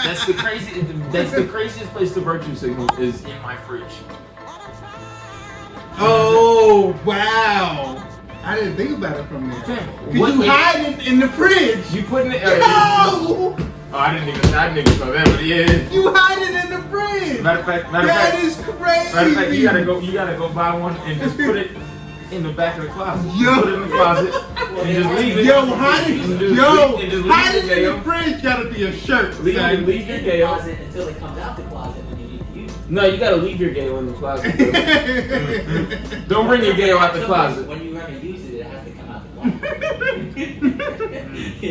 That's the crazy. That's the craziest place to virtue signal is in my fridge. Oh wow! I didn't think about it from there. Cause you hide it in the fridge. You putting it? No! Oh, I didn't even know that, but yeah. You hide it in the fridge. Matter of fact, that is crazy. Matter of fact, you gotta go buy one and just put it in the back of the closet. Yo. Put it in the closet and just leave it. Hide it in the fridge. Gotta be a shirt. Leave your Gale closet until it comes out the closet when you need to use it. No, you gotta leave your Gale in the closet. Don't bring your Gale out the closet. When you're gonna use it, it has to come out the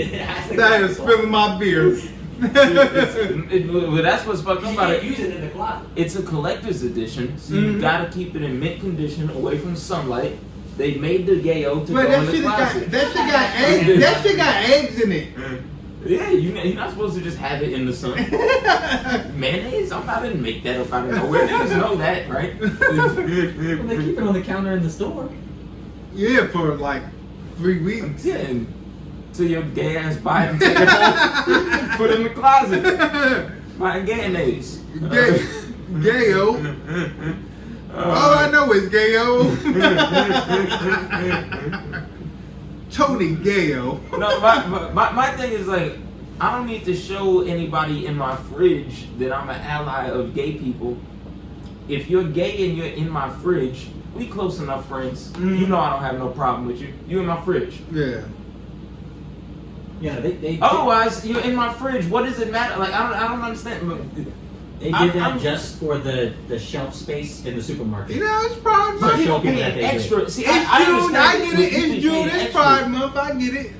closet. That is spilling my beers. Well, that's what's fucked up about it. Use it in the closet. It's a collector's edition, so you gotta keep it in mint condition, away from sunlight. They made the Gale to go in the closet. That shit got eggs. That shit got eggs in it. Yeah, you're not supposed to just have it in the sun. Mayonnaise? I didn't make that up out of nowhere. Niggas know that, right? Well, they keep it on the counter in the store. Yeah, for like 3 weeks. Yeah, until your gay ass buy it and take it home, put it in the closet. Buying mayonnaise. Gayo. All I know is Gayo. Tony Gayo. No, my thing is like, I don't need to show anybody in my fridge that I'm an ally of gay people. If you're gay and you're in my fridge, we close enough friends. You know I don't have no problem with you. You in my fridge. Yeah. Yeah, they otherwise, you're in my fridge. What does it matter? Like I don't understand. They did that just for the shelf space in the supermarket. You know, it's Pride But Month. people paying extra. See, It's June. I get it. It's June. It's Pride Month. I get it.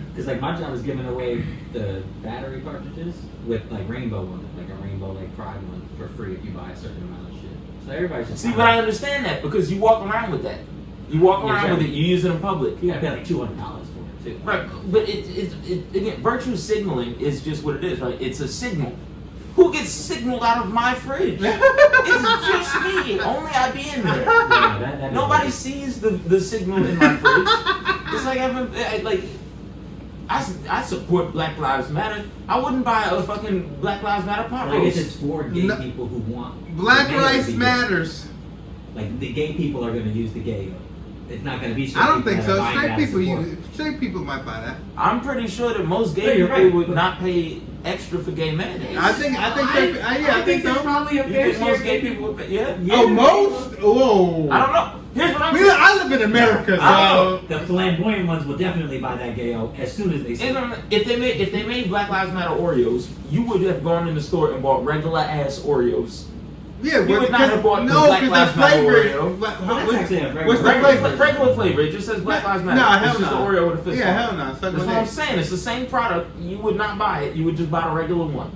Because like my job is giving away the battery cartridges with like rainbow one, like a rainbow like Pride one for free if you buy a certain amount of shit. So everybody should see, but I understand that because you walk around with that. You walk around with it. You use it in public. You gotta pay like $200 for it too. Right, but it again, virtue signaling is just what it is, right? It's a signal. Who gets signaled out of my fridge? It's just me. Only I be in there. Yeah, Nobody sees the signal in my fridge. It's like I support Black Lives Matter. I wouldn't buy a fucking Black Lives Matter pop I guess roast. it's for gay people who want Black the Lives gay Matters. Like the gay people are gonna use the gay. It's not gonna be. I don't think so. Straight Straight people might buy that. I'm pretty sure that most gay people would not pay extra for gay mayonnaise. I think so. There's probably a You fair think share most gay people would pay? Yeah. Oh, most? Whoa. I don't know. Here's what I'm saying. I live in America, so. The flamboyant ones will definitely buy that gayo as soon as they see it. If they made Black Lives Matter Oreos, you would have gone in the store and bought regular ass Oreos. Yeah, you would not have bought the Black Lives Matter Oreo. What's the flavor? Regular flavor. It just says Black Lives Matter. No, hell it's just no. the Oreo with a fist. Yeah, hell no. That's what I'm saying. It's the same product. You would not buy it. You would just buy a regular one.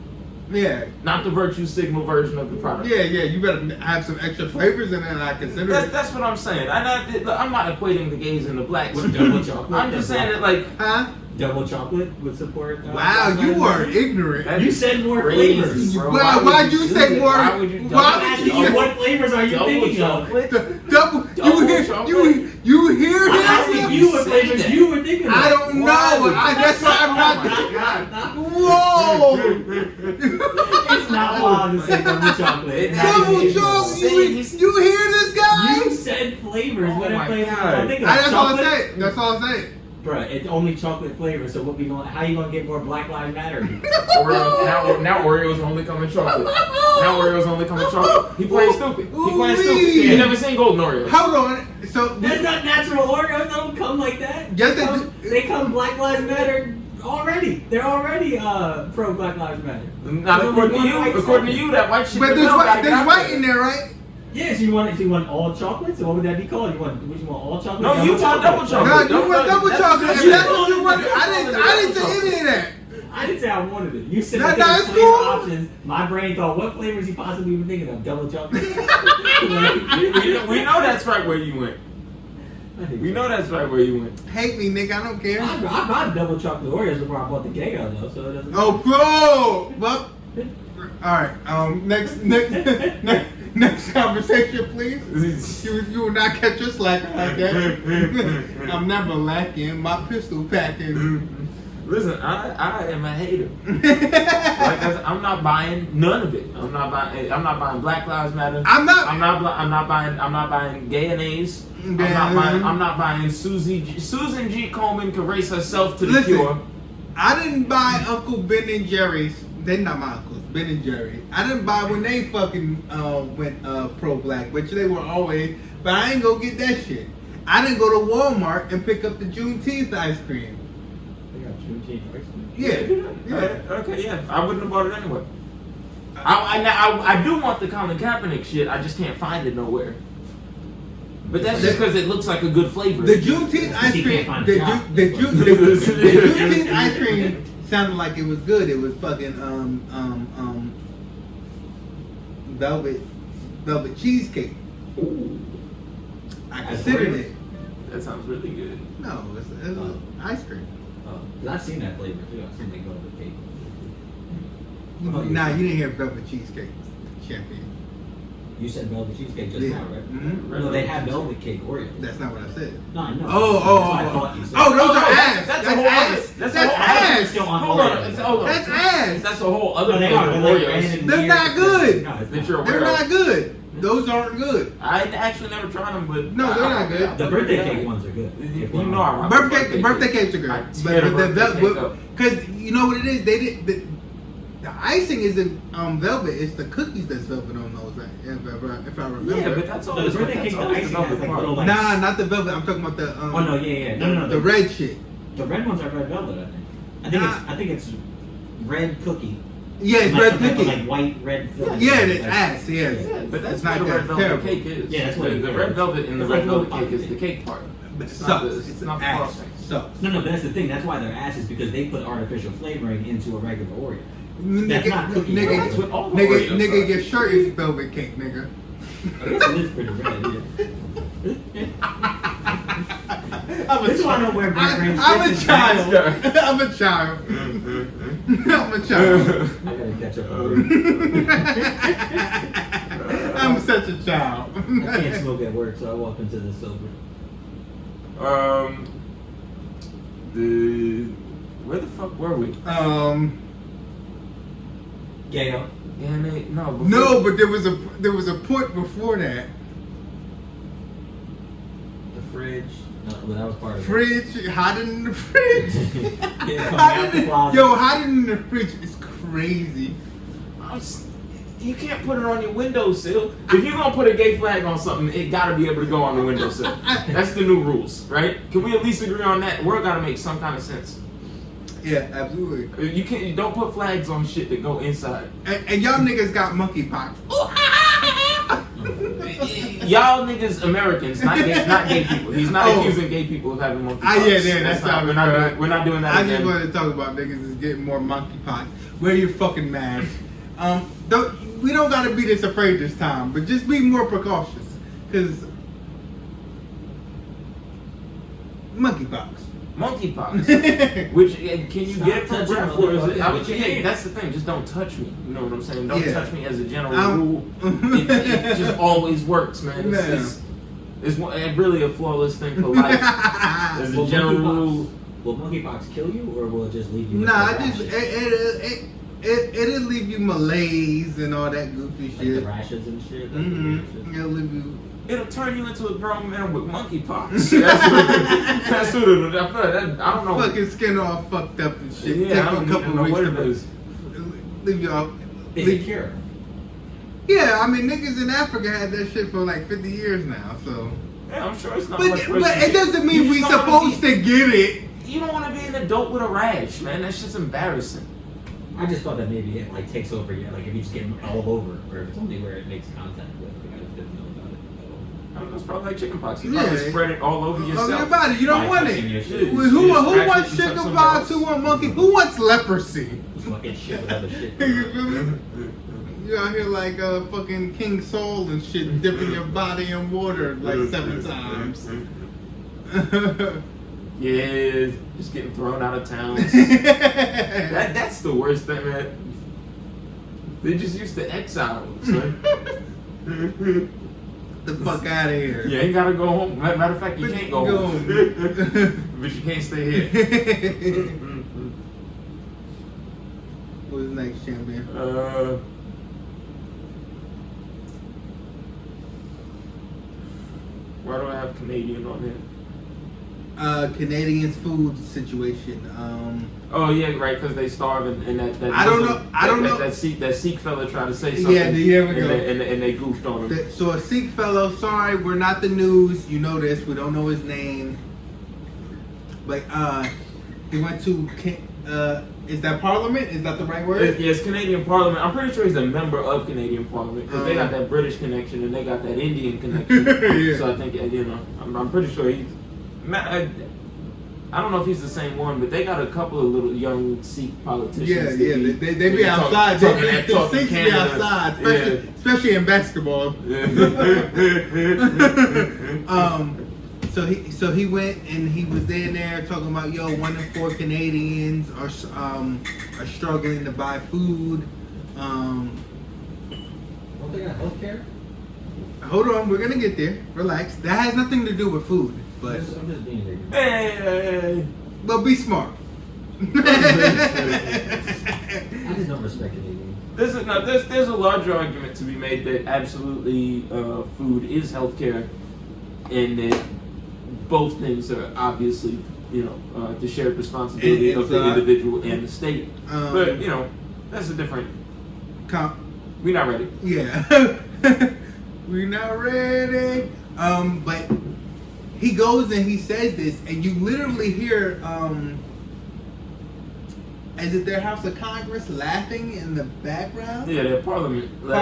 Yeah. Not the virtue signal version of the product. Yeah. You better have some extra flavors in it, and I consider it. That's what I'm saying. I'm not equating the gays and the blacks. With double chocolate. I'm just saying that like. Huh? Double chocolate would support. Wow, you are ignorant. You said more crazy, flavors. bro. Why'd you say more? Why would you What flavors are you thinking of? Double chocolate. You hear I'm asking him? you what flavors you were thinking of. I don't know. That's why I'm not. Whoa! It's not allowed to say double chocolate. Double chocolate. You hear this guy? You said flavors. What my flavors? God. I'm thinking of That's all I chocolate. say. That's all I say. Bruh, it's only chocolate flavor, so what we going how you gonna get more Black Lives Matter? Now Oreos only come in chocolate. Now Oreos only come in chocolate. He playing stupid. You never seen golden Oreos. Hold on. So That's not natural Oreos. They don't come like that. Yes, They come Black Lives Matter already. They're already pro Black Lives Matter. Not according to you. According to you, that white shit. But there's white in there, right? Yes, you want all chocolate? So what would that be called? You want all chocolate? No, you want double chocolate. No, you want double chocolate. If that's what you want, I didn't say any of that. I didn't say I wanted it. You said That- that that's there were flavor cool. options. My brain thought, what flavors you possibly even thinking of? Double chocolate? We know that's right where you went. We know that's right where you went. Hate me, nigga. I don't care. I bought double chocolate Oreos before I bought the Gayo though, so it doesn't. Oh, bro. Well, all right. Next conversation, please. You will not catch your slacker like that. I'm never lacking. My pistol packing. Listen, I am a hater. Like I said, I'm not buying none of it. I'm not buying Black Lives Matter. I'm not buying gay and A's. I'm not buying Susan G. Komen can race herself to the cure. I didn't buy Uncle Ben and Jerry's. They're not my uncles, Ben and Jerry. I didn't buy when they fucking went pro-black, which they were always. But I ain't gonna get that shit. I didn't go to Walmart and pick up the Juneteenth ice cream. They got Juneteenth ice cream? Yeah. Okay, yeah. I wouldn't have bought it anyway. I do want the Colin Kaepernick shit. I just can't find it nowhere. But that's just because it looks like a good flavor. The Juneteenth ice cream. The Juneteenth ice cream sounded like it was good. It was fucking velvet cheesecake. Ooh. I considered it. That sounds really good. No, it's ice cream. Oh, I've seen that flavor too. I've seen they go with cake. Nah, you didn't hear velvet cheesecake, champion. You said velvet cheesecake just now, right? Mm-hmm. No, they have velvet cake Oreos. That's not what I said. No, I know. I thought you said. Oh, those are ass. That's ass. That's ass. Hold on. That's ass. That's a whole other they thing. are. Oreos. They're not good. No, They're not good. Those aren't good. I actually never tried them, but no, they're not good. The birthday cake ones are good. You know, I birthday cakes are good. Because you know what it is, they did the icing isn't velvet. It's the cookies that's velvet on those. If I remember. Yeah, but that's always the birthday cake. The icing has like little like. Nah, not the velvet. I'm talking about the. Oh no, yeah. No. The red shit. The red ones are red velvet. I think it's red cookie. Yeah, it's red cookie. Like white red. Yeah, it's ass. Yeah, but that's not what the red velvet terrible. cake is. Yeah, that's what the red velvet in the red velvet cake is the cake part. It's not the ass. frosting. Sucks. No, but that's the thing. That's why they're ass is because they put artificial flavoring into a regular Oreo. That's Nigga, not cookie. That's what all the Oreos are. nigga, your shirt is velvet cake, nigga. I guess it is pretty red. I'm a child. I'm a child. I'm a child. I gotta catch up. I'm such a child. I can't smoke at work, so I walk into the sober. Where the fuck were we? Gail. Yeah, no, but there was a point before that. The fridge. No, but that was part of it. Fridge, hot in the fridge. Yeah, hot in the fridge is crazy. You can't put it on your windowsill. If you're gonna put a gay flag on something, it gotta be able to go on the windowsill. That's the new rules, right? Can we at least agree on that? World gotta make some kind of sense. Yeah, absolutely. You don't put flags on shit that go inside. And y'all niggas got monkeypox. Y'all niggas Americans, not gay people. He's not accusing gay people of having monkeypox. That's not. We're not doing that. I just wanted to talk about niggas is getting more monkeypox. Wear your fucking mask. We don't gotta be this afraid this time, but just be more precautious, cause monkeypox. Which can you get it from breath, or is it? Yeah, that's the thing. Just don't touch me. You know what I'm saying? Don't touch me as a general rule. It just always works, man. It's really a flawless thing for life. As a general rule. Will monkeypox kill you, or will it just leave you? Nah, it'll leave you malaise and all that goofy like shit. The rashes and shit. It'll leave you. It'll turn you into a grown man with monkeypox. That's what it is. I don't know. Fucking skin all fucked up and shit. Yeah, Take I don't a couple know weeks what to it is. leave you all. Is it cure? Yeah, I mean niggas in Africa had that shit for like 50 years now, so. Yeah, I'm sure it's not much worse. But it doesn't mean we supposed to get it. You don't want to be an adult with a rash, man. That shit's embarrassing. I just thought that maybe it like takes over you, like if you just get them all over, or if it's only where it makes contact with. Like, I just didn't know about it at all. I don't know, it's probably like chickenpox. You probably spread it all over yourself. On your body, you don't want it. Who wants chickenpox? Who wants monkey? Who wants leprosy? Fucking shit with other shit. You out here like fucking King Saul and shit, dipping your body in water like 7 times. Yeah, just getting thrown out of towns. That's the worst thing, man. They just used to exile them, son. The fuck out of here. You ain't gotta go home. Matter of fact, you can't go home. But you can't stay here. next, champion? Why do I have Canadian on here? Canadians food situation. Oh yeah, right, because they starve and that. I don't know. I don't know. That Sikh fella tried to say something. Yeah, here we go. And they goofed on him. So a Sikh fellow. Sorry, we're not the news. You know this. We don't know his name. But he went to. Is that Parliament? Is that the right word? Yes, Canadian Parliament. I'm pretty sure he's a member of Canadian Parliament because they got that British connection and they got that Indian connection. Yeah. So I think I'm pretty sure he's. I don't know if he's the same one, but they got a couple of little young Sikh politicians. Yeah. They be outside. They Sikhs be outside, especially in basketball. Yeah. So he went and he was there talking about 1 in 4 Canadians are struggling to buy food. Don't they got healthcare? Hold on, we're gonna get there. Relax. That has nothing to do with food, but I'm just being ignorant. Hey. But be smart. I just don't respect Canadians. There's a larger argument to be made that absolutely food is healthcare, and that both things are obviously the shared responsibility of the individual and the state. But that's a different. We're not ready. Yeah, we're not ready. But he goes and he says this, and you literally hear is it their House of Congress laughing in the background? Yeah, their Parliament. The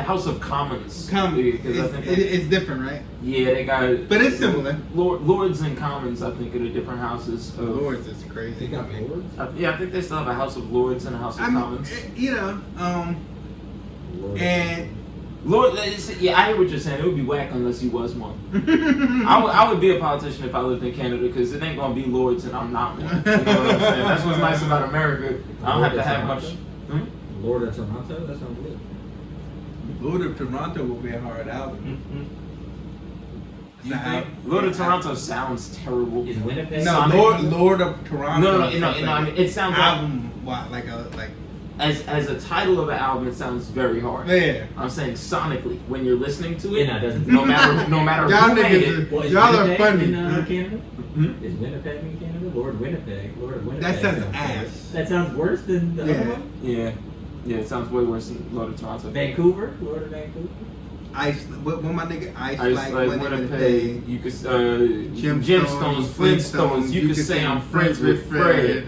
House of Commons. It's different, right? Yeah, they got. But it's similar. Lords and Commons, I think, are the different houses. Lords is crazy. They got lords? I think they still have a House of Lords and a House of Commons. And Lord, I hear what you're saying. It would be whack unless he was one. I would be a politician if I lived in Canada because it ain't gonna be lords and I'm not one. You know what I'm saying? That's what's nice about America. I don't have to have much. Lord of Toronto? That sounds good. Lord of Toronto will be a hard album. Lord of Toronto sounds terrible. Is Winnipeg? No, Lord of Toronto. No. I mean, it sounds album like. As a title of an album, it sounds very hard. Yeah. I'm saying sonically, when you're listening to it, Yeah, no, no matter y'all who made it. Well, y'all are funny. in Canada? Hmm? Is Winnipeg in Canada? Lord Winnipeg. That sounds ass. That sounds worse than the other one? Yeah, it sounds way worse than Lord of Toronto. Vancouver? Lord of Vancouver? What my nigga? Ice like Winnipeg. You could Gemstones, Flintstones. You could say I'm friends with Fred.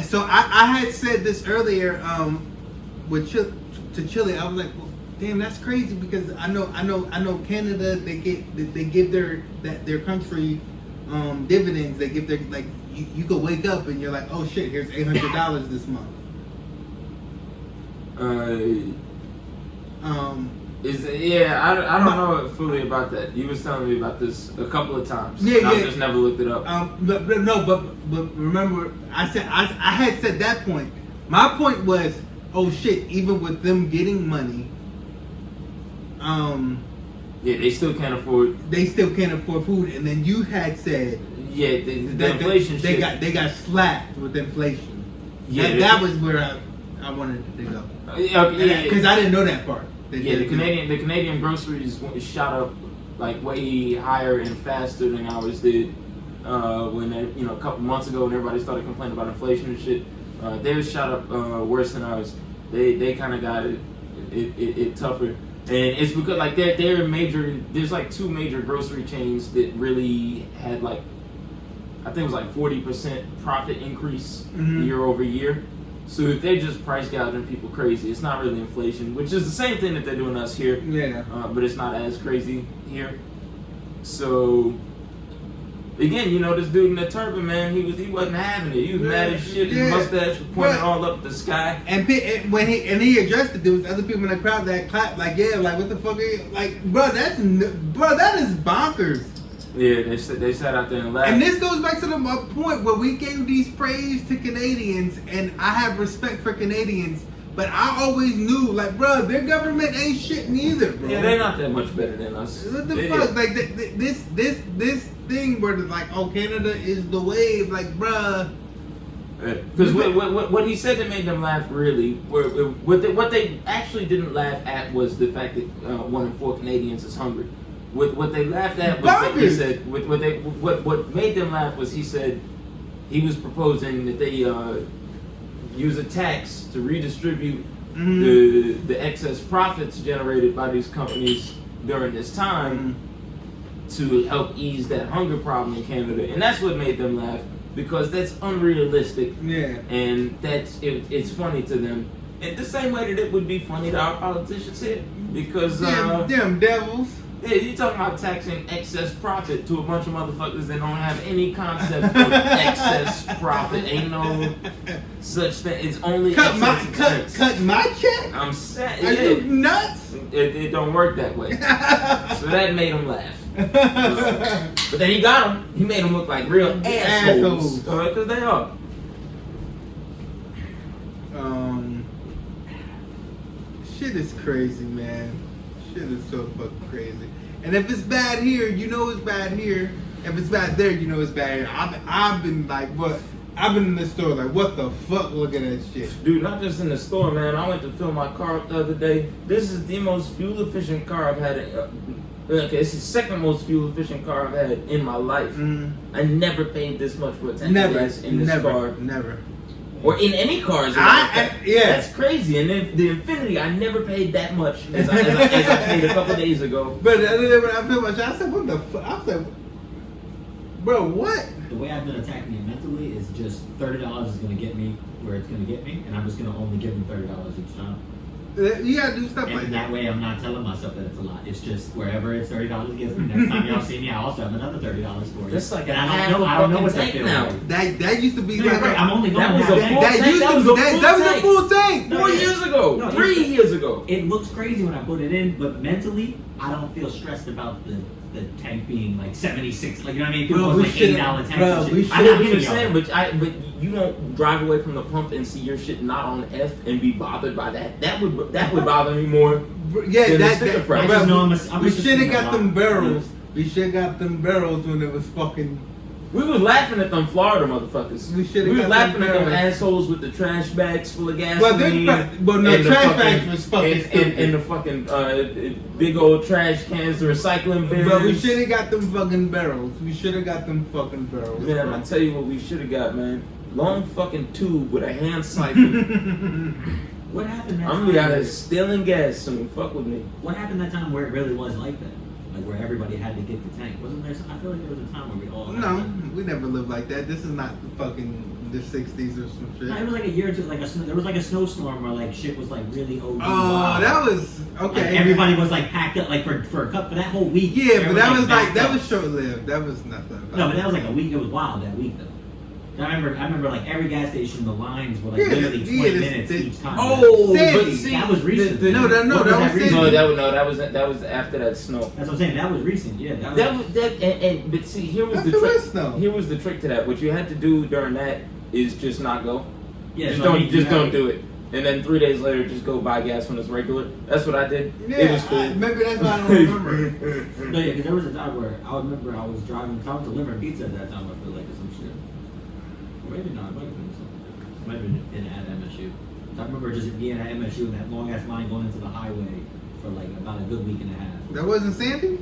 So I had said this earlier with to Chile. I was like, well, damn, that's crazy because I know Canada. They give their country dividends. They give their you could wake up and you're like, oh shit, here's $800 this month. I don't know fully about that. You was telling me about this a couple of times. Yeah. I just never looked it up. But remember, I had said that point. My point was, oh shit, even with them getting money, they still can't afford. They still can't afford food, and then you had said, yeah, the inflation. They got slapped with inflation. Yeah, that was where I wanted to go. Because I didn't know that part. The Canadian groceries shot up like way higher and faster than ours did when a couple months ago when everybody started complaining about inflation and shit. Theirs shot up worse than ours. They kind of got it tougher, and it's because like they're major. There's like 2 major grocery chains that really had like I think it was like 40% profit increase year over year. So if they're just price gouging people crazy, it's not really inflation, which is the same thing that they're doing us here. Yeah. But it's not as crazy here. So again, this dude in the turban, man, he wasn't having it. He was mad as shit. His mustache was pointing all up the sky. And when he addressed it, there was other people in the crowd that clapped like, yeah, like what the fuck are you like, bro? That is bonkers. Yeah, they sat out there and laughed. And this goes back to the point where we gave these praise to Canadians, and I have respect for Canadians But I always knew, like, bro, their government ain't shit neither, bro. Yeah, they're not that much better than us. What the fuck? Like, this thing where it's like, oh, Canada is the wave, like, bruh. Because what he said that made them laugh really, what they actually didn't laugh at was the fact that 1 in 4 Canadians is hungry. What they laughed at was that he said what made them laugh was he said he was proposing that they use a tax to redistribute the excess profits generated by these companies during this time to help ease that hunger problem in Canada, and that's what made them laugh. Because that's unrealistic, and it's funny to them. In the same way that it would be funny to our politicians here, because damn devils. Yeah, you talking about taxing excess profit to a bunch of motherfuckers that don't have any concept of excess profit. Ain't no such thing. It's only cut excess my check. I'm saying, Are you nuts? It don't work that way. So that made them laugh. But then he got them. He made them look like real assholes. Because they are. Shit is crazy, man. Shit is so fucking crazy. And if it's bad here, you know it's bad here. If it's bad there, you know it's bad here. I've been like, what? I've been in the store like, what the fuck? Look at that shit. Dude, not just in the store, man. I went to fill my car up the other day. This is the most fuel efficient car I've had. Okay, it's the second most fuel efficient car I've had in my life. I never paid this much for a tank of gas in this car. Never. Or in any cars. That's crazy. And then the Infinity, I never paid that much as I paid a couple days ago. But the other day when I filled my shit, I said, what the fuck? I said, bro, what? The way I've been attacking it mentally is just $30 is going to get me where it's going to get me, and I'm just going to only give them $30 each time. You gotta do stuff and like that way I'm not telling myself that it's a lot. It's just wherever it's $30 gets me. Next time y'all see me, I also have another $30 for you. That's like I don't know what that feels now. like. That used to be No, like right. I'm only going that was a half full tank. tank. That was a full tank. 4 years ago. No, 3 years ago. It looks crazy when I put it in, but mentally I don't feel stressed about the tank being like 76. Like, you know what I mean? If it was like $80 tanks. Bro, we I know what you're saying, but you don't drive away from the pump and see your shit not on F and be bothered by that. That would bother me more. Yeah, than the sticker price. We should have got them barrels. We should have got them barrels when it was fucking. We was laughing at them Florida motherfuckers. We was laughing at them assholes with the trash bags full of gasoline. But no, trash bags was fucking stupid. And the fucking big old trash cans, the recycling bins. But we should have got them fucking barrels. We should have got them fucking barrels. Man, I tell you what we should have got, man. Long fucking tube with a hand siphon. What happened that I'm gonna be out here stealing gas soon. Fuck with me. What happened that time where it really was like that? Like where everybody had to get the tank. Wasn't there? I feel like there was a time where we all. No, we never lived like that. This is not the fucking the '60s or some shit. No, it was like a year or two. Like there was like a snowstorm where like shit was like really OD. Oh, that was okay. Like, everybody was like packed up like for a cup for that whole week. Yeah, but that was like that was short lived. That was nothing. No, but that was like a week. It was wild that week though. I remember like every gas station, the lines were like literally 20 minutes each time. Oh, but see, that was recent. No, that was after that snow. That's what I'm saying. That was recent. Yeah. But see, here was the trick. Here was the trick to that. What you had to do during that is just not go. Yeah. Just don't do it. And then 3 days later, just go buy gas when it's regular. That's what I did. Yeah, it was cool. Maybe that's why I don't remember. No, yeah, because there was a time where I remember I was driving. I was delivering pizza at that time. I feel like or some shit. Or maybe not. It might have been something. It might have been at MSU. I remember just being at MSU and that long ass line going into the highway for like about a good week and a half. That wasn't Sandy?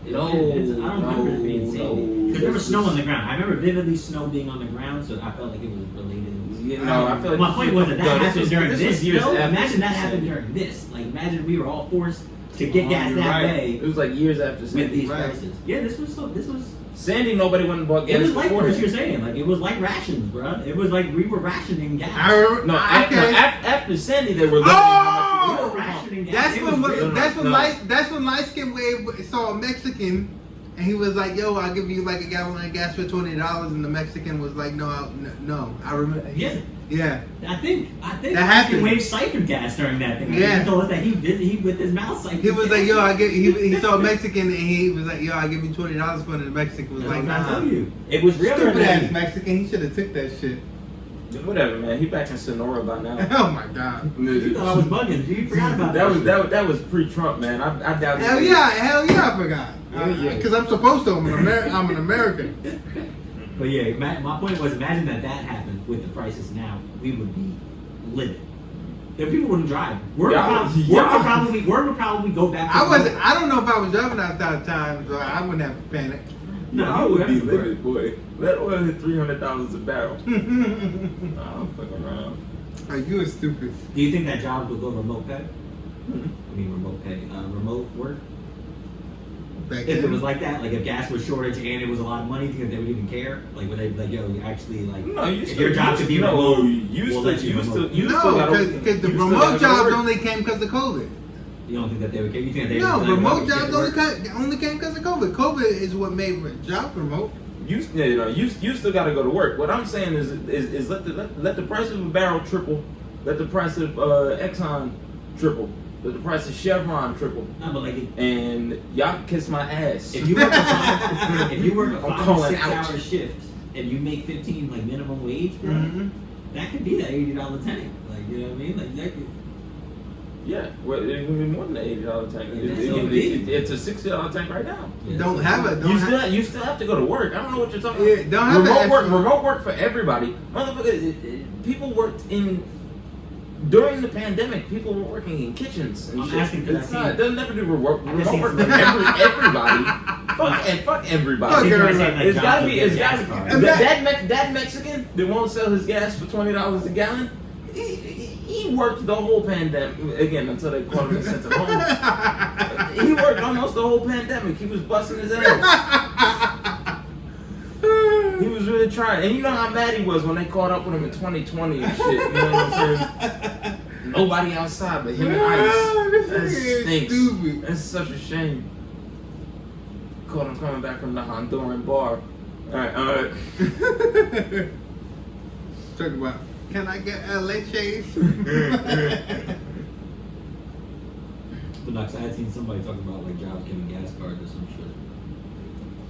No, I don't remember it being Sandy. Because there was snow on the ground. I remember vividly snow being on the ground, so I felt like it was related. Yeah, no, I feel like my point was that happened during this. Imagine that Sandy. happened during this. Like, imagine we were all forced to get gas that way. It was like years after Sandy. With these prices. Yeah, this was. Sandy, nobody went and bought gas. It was like what you're saying. Like, it was like rations, bro. It was like we were rationing gas. After Sandy, they were limiting how much we were rationing gas. That's when Light Skin Wave saw a Mexican and he was like, "Yo, I'll give you like a gallon of gas for $20," and the Mexican was like, "No, I remember." Yeah. I think that happened. Wave siphoned gas during that thing. Yeah. He told us that he with his mouth siphoned. He was like, "Yo, he saw a Mexican and he was like, "Yo, I'll give you $20 for it." And the Mexican was like, "Nah." It was real. Stupid ass Mexican. He should have took that shit. Whatever, man. He back in Sonora by now. Oh my god. You thought I was bugging. You forgot about That was pre-Trump, man. I doubt. Hell yeah, I forgot. Yeah. Because I'm supposed to. I'm an American. But yeah, my point was, imagine that happened with the prices now. We would be livid. If people wouldn't drive, work would probably go back. I don't know if I was driving at that time, so I wouldn't have panicked. No, I would be livid, boy. Let oil hit $300 a barrel. I'm fucking around. Oh, you are stupid. Do you think that jobs will go remote pay? I mean, remote pay, remote work. Back If then. it was like that, like if gas was shortage and it was a lot of money, do you think they would even care? Like, would they be like, yo, you actually like? No, you if still, your job could be remote, we'll let you remote. Because the remote jobs only came because of COVID. You don't think that they would care? You think that they No, would, like, remote get jobs to work? only came because of COVID. COVID is what made jobs remote. You still got to go to work. What I'm saying is let the price of a barrel triple, let the price of Exxon triple, let the price of Chevron triple, No, but like, and y'all can kiss my ass. if you work a I'm 5 calling to 6 out. hour shift and you make 15 like minimum wage, bro, Mm-hmm. that could be that $80 tank. Like, you know what I mean? Like that could. Yeah, well, it can be more than an $80 tank. Yeah, It's a $60 tank right now. Yeah, Don't have it. You still have to go to work. I don't know what you're talking Yeah, about. don't have Remote work for everybody. Motherfucker, people worked in during the pandemic. People were working in kitchens and I'm shit. asking 'cause It's I've not. seen- It doesn't have to do remote I've just work seen- for everybody. Fuck everybody. Fuck everybody. It's gotta be. It's gotta Gas be. card. That Mexican that won't sell his gas for $20 a gallon. He worked the whole pandemic again until they caught him and sent him home. He worked almost the whole pandemic. He was busting his ass. He was really trying, and you know how mad he was when they caught up with him in 2020 and shit. You know what I'm saying? Nobody outside but him and Ice. That stinks. Stupid. That's such a shame. Caught him coming back from the Honduran bar. All right. Talk about. Can I get leches? But no, 'cause I had seen somebody talk about like jobs giving gas cards or some shit.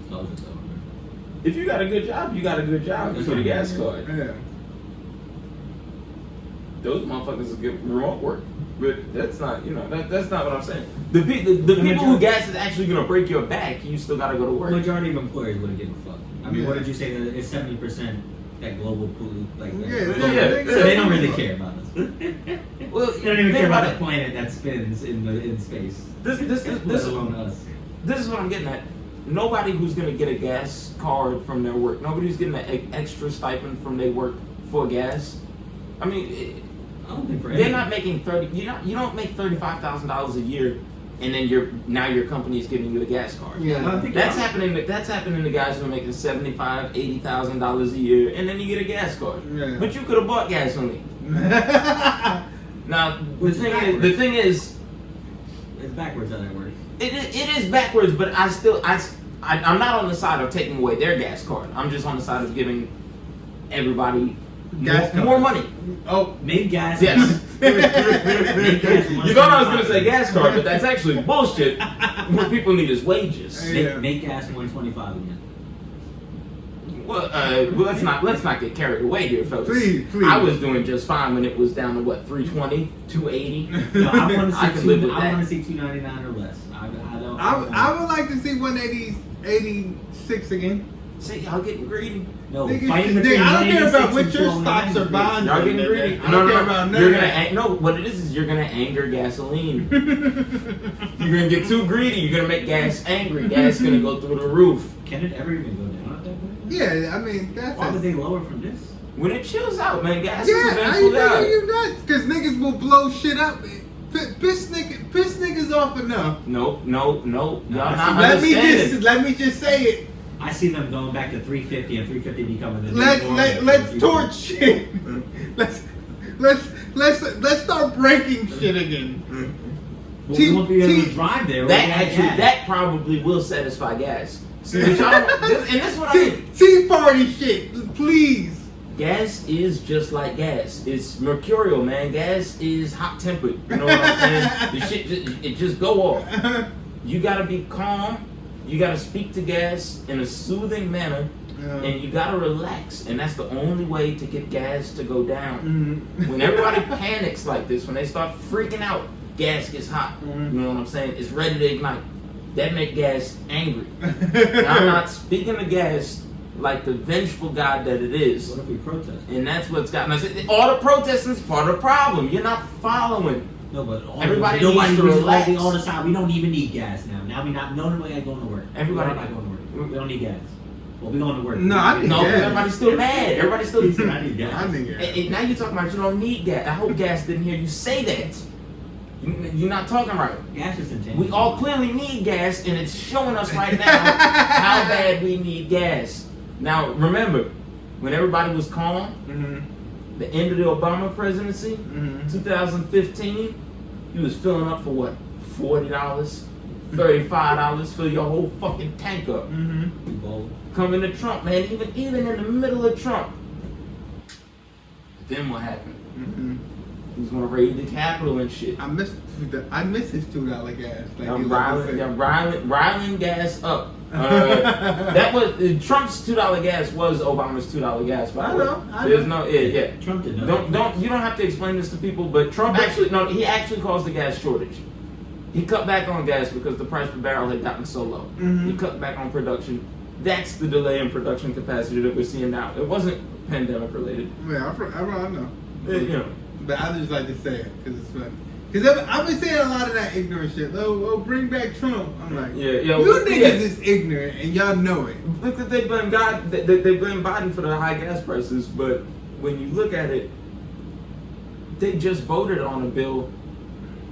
So I was just over If you got a good job, you got a good job. You get a gas card. Yeah. Those motherfuckers will get remote work. But that's not, that's not what I'm saying. The people who gas is actually gonna break your back, you still gotta go to there. work. Majority of employers wouldn't give a fuck. I mean, Yeah. what did you say that it's 70% that global pollute, like that Yeah, global- yeah. so they don't really care about us. Well, They don't even think care about about the planet that spins in space. This Let alone us. This is what I'm getting at. Nobody who's gonna get a gas card from their work. Nobody's getting an extra stipend from their work for gas. I mean, I don't think for they're anyone. not making You don't make $35,000 a year, and then your company's giving you a gas card. Yeah. I don't think That's happening. That's happening to guys who are making $75,000, $80,000 a year, and then you get a gas card. Yeah. But you could have bought gasoline. Now Which is the backwards. thing is, It's backwards how that works. it is backwards. But I'm not on the side of taking away their gas card. I'm just on the side of giving everybody Gas more card. money. Oh, Make gas. Yes. Make gas You thought I was gonna say gas card, but that's actually bullshit. What people need is wages. Yeah. Make gas 125 again. Well, let's not get carried away here, folks. Please. I was doing just fine when it was down to what, 320, 280. No, I want to see I could live with that. I want to see 299 or less. I don't. I would like to see 186 again. See, y'all getting greedy. No, Niggas- fighting between I don't care about 186 what and your 209 stocks are is buying. Y'all getting greedy. I don't care about none You're of that. gonna no. What it is you're gonna anger gasoline. You're gonna get too greedy. You're gonna make gas angry. Gas gonna go through the roof. Can it ever even go down at that point? Yeah, I mean that's. Why would they lower from this? When it chills out, man, gas is Yeah, how eventually you know out. you nuts? Cause niggas will blow shit up. Piss niggas off enough. Nope. Y'all not Let understanding. me just say it. I see them going back to 350 and 350 becoming the new Let's normal. torch shit. let's start breaking shit again. Well, we won't be able to drive there. That probably will satisfy gas. See, but y'all don't, and this is what I mean. Tea party shit, please. Gas is just like gas. It's mercurial, man. Gas is hot tempered. You know what I'm saying? The shit just go off. You gotta be calm. You gotta speak to gas in a soothing manner, And you gotta relax, and that's the only way to get gas to go down. Mm-hmm. When everybody panics like this, when they start freaking out, gas gets hot. Mm-hmm. You know what I'm saying? It's ready to ignite. That makes gas angry. Now, I'm not speaking of gas like the vengeful God that it is. What if we protest? And that's what's gotten us. All the protesting is part of the problem. You're not following. No, but Everybody nobody needs to was relax. like all the time. We don't even need gas now. Now we not. No one ain't going to work. Everybody- We're not going to work. We don't need gas. Well, we going to work. No, I need No, gas. everybody's still mad. Everybody's still. He said, I need gas. I think gas. And now you're talking about you don't need gas. I hope gas didn't hear you say that. You're not talking right. Gas is intangible. We all clearly need gas, and it's showing us right now how bad we need gas. Now, remember, when everybody was calm, Mm-hmm. the end of the Obama presidency, Mm-hmm. 2015, you was filling up for what? $40, $35, fill your whole fucking tank up. Mm-hmm. We bold. Coming to Trump, man, even in the middle of Trump. Then what happened? Mm-hmm. He was gonna raid the Capitol and shit. I miss his $2 gas. Like I'm you like to say. riling gas up. That was Trump's $2 gas was Obama's $2 gas. By the way. I There's know. no yeah. Trump did not. You don't have to explain this to people, but Trump he actually caused the gas shortage. He cut back on gas because the price per barrel had gotten so low. Mhm. He cut back on production. That's the delay in production capacity that we're seeing now. It wasn't pandemic related. Yeah, I know. You know. But I just like to say it because it's funny. Because I've been saying a lot of that ignorant shit. Oh, bring back Trump. I'm like, Yeah, you niggas is ignorant and y'all know it. Look that they blame God. They blame Biden for the high gas prices, but when you look at it, they just voted on a bill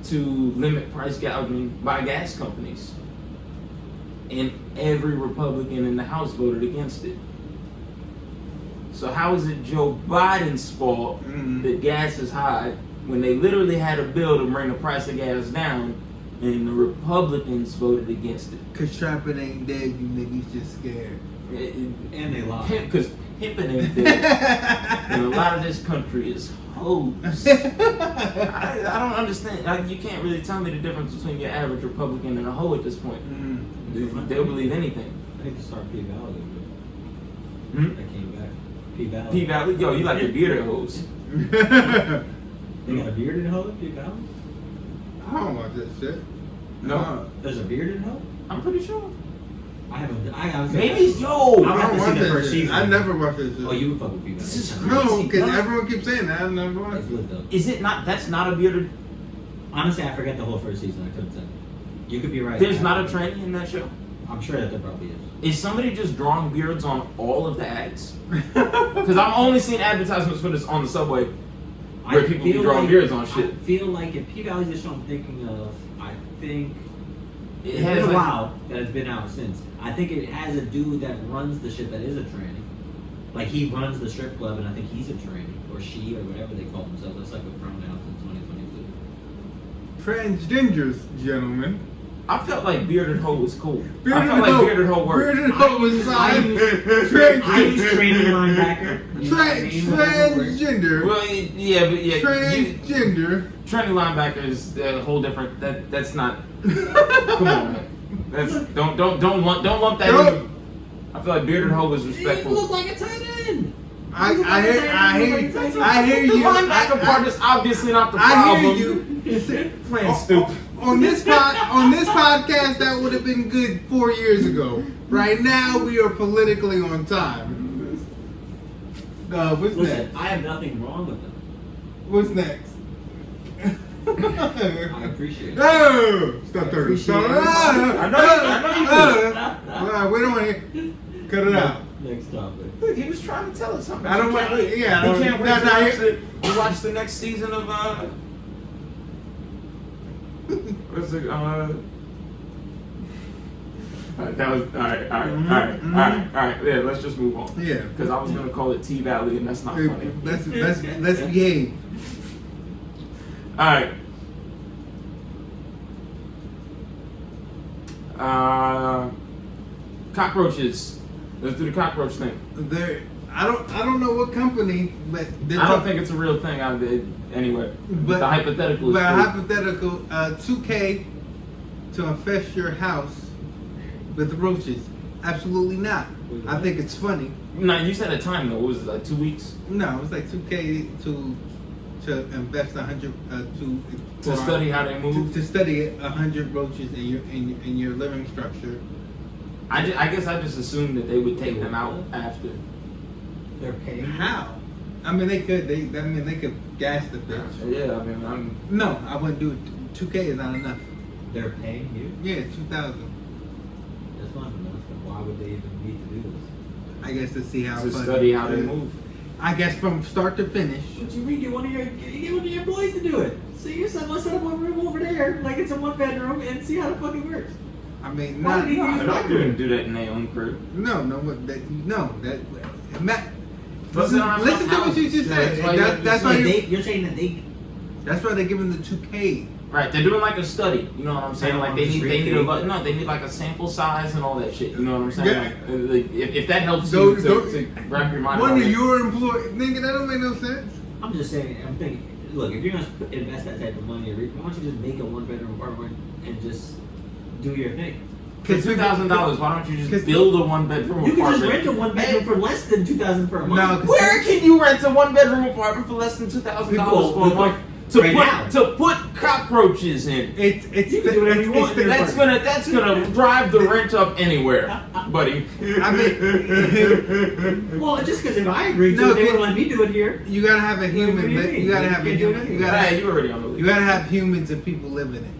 to limit price gouging by gas companies, and every Republican in the House voted against it. So how is it Joe Biden's fault that gas is high when they literally had a bill to bring the price of gas down, and the Republicans voted against it? Cause trapping ain't dead, you niggas just scared. And they lied. Because pimping ain't dead. And a lot of this country is hoes. I don't understand. You can't really tell me the difference between your average Republican and a hoe at this point. They'll believe anything. I need to start P-Valley. Hmm? I came back. P-Valley. P-Valley? Yo, you like the bearded hoes. They got a bearded hoe at P-Valley? I don't watch that shit. No? There's a bearded hoe? I'm pretty sure. I gotta say. Maybe, yo! I I have don't to watch see the that first shit. season. I never watched that shit. Oh, you would fuck with P-Valley. This is No, crazy. because What? everyone keeps saying that. I've never watched It's it. lit though. Is it not? That's not a bearded. Honestly, I forget the whole first season. I couldn't tell. You could be right. There's not a tranny in that show. I'm sure that there probably is. Is somebody just drawing beards on all of the ads? Because I'm only seeing advertisements for this on the subway where people be drawing beards on shit. I feel like if P-Valley's the show I'm thinking of, I think It it's has been a like, while that it's been out since. I think it has a dude that runs the shit that is a tranny. Like he runs the strip club, and I think he's a tranny or she or whatever they call themselves. That's like a pronouns in 2022. Transgenders, gentlemen. I felt like bearded hoe was cool. Bearded I felt hoe. like bearded hoe worked. Bearded hoe was I fine. use training linebacker. You know what I mean? Transgender. Well, yeah, but yeah, Transgender. trendy linebacker is a whole different. That's not. Come on, man. That's don't lump that Nope. in. I feel like bearded hoe was You respectful. look like a tight end. I hear The you. linebacker part is obviously not the I problem. hear you. Playing stupid. On this podcast, that would have been good 4 years ago. Right now, we are politically on time. What's Listen, next? I have nothing wrong with them. What's next? I appreciate it. No! Stop turning. Appreciate Stop. it. I know you Alright, we don't want to hear. Cut it out. Next topic. Look, he was trying to tell us something. I don't He want- can't wait. yeah, I He don't- can't wait no, to no, watch to watch the next season of what's it? That was all right. Yeah, let's just move on. Yeah. Because I was gonna call it T Valley, and that's not funny. Let's behave. All right. Cockroaches. Let's do the cockroach thing. I don't know what company, but I don't think it's a real thing. Anyway, But the hypothetical is But true. hypothetical, 2K to infest your house with roaches. Absolutely not. I think it's funny. Nah, you said a time though. What was it, like 2 weeks? No, it was like 2K to invest 100 To study how they move? To study 100 roaches in your living structure. I guess I just assumed that they would take them out after. They're paying. How? I mean, they could. They could gas the bitch. Yeah, I mean, No, I wouldn't do it. 2K is not enough. They're paying you? Yeah, 2,000. That's not enough. Then why would they even need to do this? I guess to see how. to study how they move. I guess from start to finish. But you get one of your employees to do it. So you said let's set up one room over there, like it's a 1-bedroom, and see how the fuck it works. I mean, Why not. did he They're not going to do that in their own crib. No, Matt. But they don't have Listen to enough what you just houses. said. That's why That's why You're saying that they. That's why they're giving the 2K. Right, they're doing like a study. You know what I'm saying? They Like don't they just need recreate. they need like a sample size and all that shit. You know what I'm saying? Yeah. Like, if that helps Don't- you don't- to wrap your mind One around of it. your employees, nigga, that don't make no sense. I'm just saying. I'm thinking. Look, if you're gonna invest that type of money, why don't you just make a 1-bedroom apartment and just do your thing? For $2,000, why don't you just 'cause build a 1-bedroom You can just apartment? rent a 1-bedroom for less than $2,000 per month. No, 'cause Where can you rent a 1-bedroom apartment for less than $2,000 for a month? Right now. To put cockroaches in. It's You can do whatever you want. That's gonna drive the rent up anywhere, buddy. I mean, Well, just because if I agreed to No, it, they can- would let me do it here. you gotta have a human. What do you mean? You gotta You have a can't do human. anything. You gotta Right, have, you already on the you list. gotta have humans and people living in it.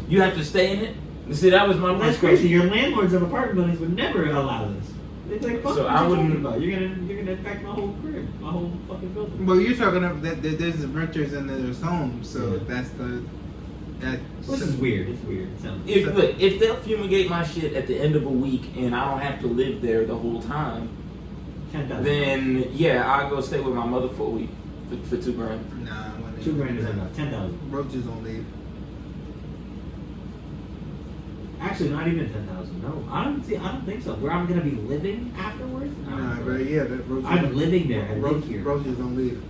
You have to stay in it. See, that was my Well, that's first crazy. question. Your landlords of apartment buildings would never allow this. They'd be like, fuck So what I you wouldn't- talking about. You're gonna affect my whole crib, my whole fucking building. Well, you're talking about that there's renters and there's homes, so Yeah. that's the that. This is weird. It's weird. It sounds If they'll fumigate my shit at the end of a week and I don't have to live there the whole time, $10,000. then yeah, I'll go stay with my mother for a week for $2 grand. Nah, when $2,000 is enough. 10,000. Roaches don't leave. Actually, not even 10,000. No, I don't think so. Where I'm gonna be living afterwards? No, Nah, but yeah, that roaches. I'm living there. I live here. Roaches don't leave.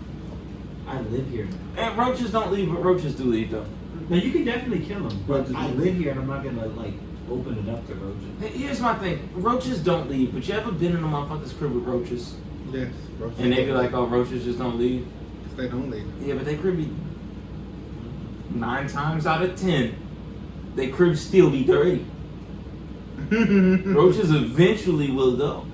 I live here. And roaches don't leave, but roaches do leave though. Now you can definitely kill them, but Roaches I don't live leave. here and I'm not gonna like open it up to roaches. Hey, here's my thing: roaches don't leave. But you ever been in a motherfucker's crib with roaches, Yes, roaches. and they be like, "Oh, roaches just don't leave." they don't leave. Yeah, but they crib be 9 times out of 10, they crib still be dirty. Roaches eventually will go.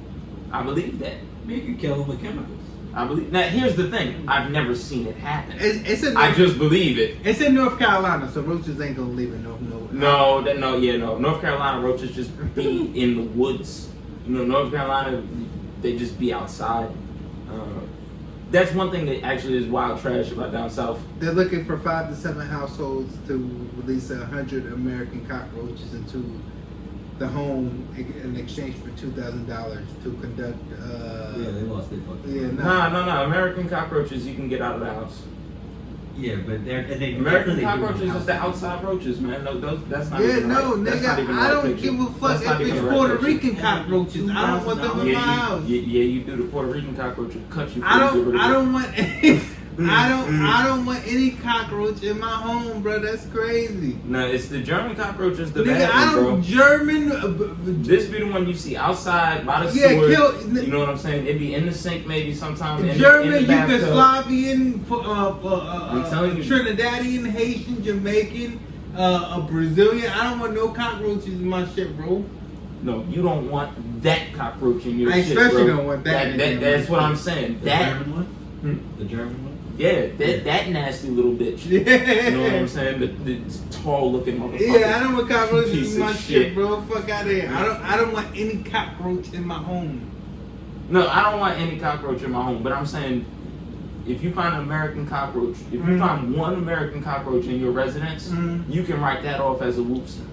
I believe that. You can kill them with chemicals. I believe. Now, here's the thing: I've never seen it happen. It's in I just believe it. it's in North Carolina, so roaches ain't gonna leave it. No. No. North Carolina roaches just be in the woods. You know, North Carolina, they just be outside. That's one thing that actually is wild trash about down south. They're looking for 5 to 7 households to release 100 American cockroaches into the home in exchange for $2,000 to conduct. Yeah, they lost their fucking. Yeah, mind. no. No. American cockroaches, you can get out of the house. Yeah, but they American definitely do cockroaches have is the houses. outside roaches, man. No, that's not Yeah, even no, right. That's nigga, not even the I right don't picture. give a fuck That's not if even it's the right Puerto picture. Rican cockroaches. I don't want them in my house. Yeah, you do. The Puerto Rican cockroach will cut you. I before you get rid of it. don't want any, I don't want any cockroach in my home, bro. That's crazy. No, it's the German cockroaches, the Nigga, bad I ones, bro. don't German. This be the one you see outside by the Yeah, sewer. kill- You know what I'm saying? It be in the sink maybe sometimes. In German, the bathtub. Yugoslavian, I'm telling you. Trinidadian, Haitian, Jamaican, a Brazilian. I don't want no cockroaches in my shit, bro. No, you don't want that cockroach in your I shit, especially bro. don't want that. That's what I'm saying. The That, German one? Hmm. The German one? yeah, that nasty little bitch. Yeah. You know what I'm saying? The tall looking motherfucker. Yeah, I don't want cockroaches Piece in my of shit, shit. bro. Fuck out of here. I don't want any cockroach in my home. No, I don't want any cockroach in my home, but I'm saying if you find an American cockroach, if you find one American cockroach in your residence, you can write that off as a whoopsie.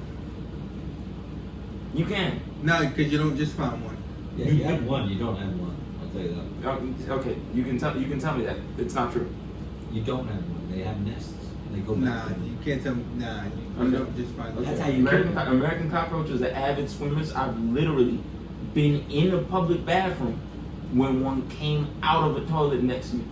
You can. No, because you don't just find one. Yeah, you have one, you don't have one. I'll tell you that. Okay, you can tell me that. It's not true. You don't have one. They have nests. They go back. Nah, you can't tell me. Nah, you Okay. don't just find one. That's how you kill them. American cockroaches are avid swimmers. I've literally been in a public bathroom when one came out of a toilet next to me.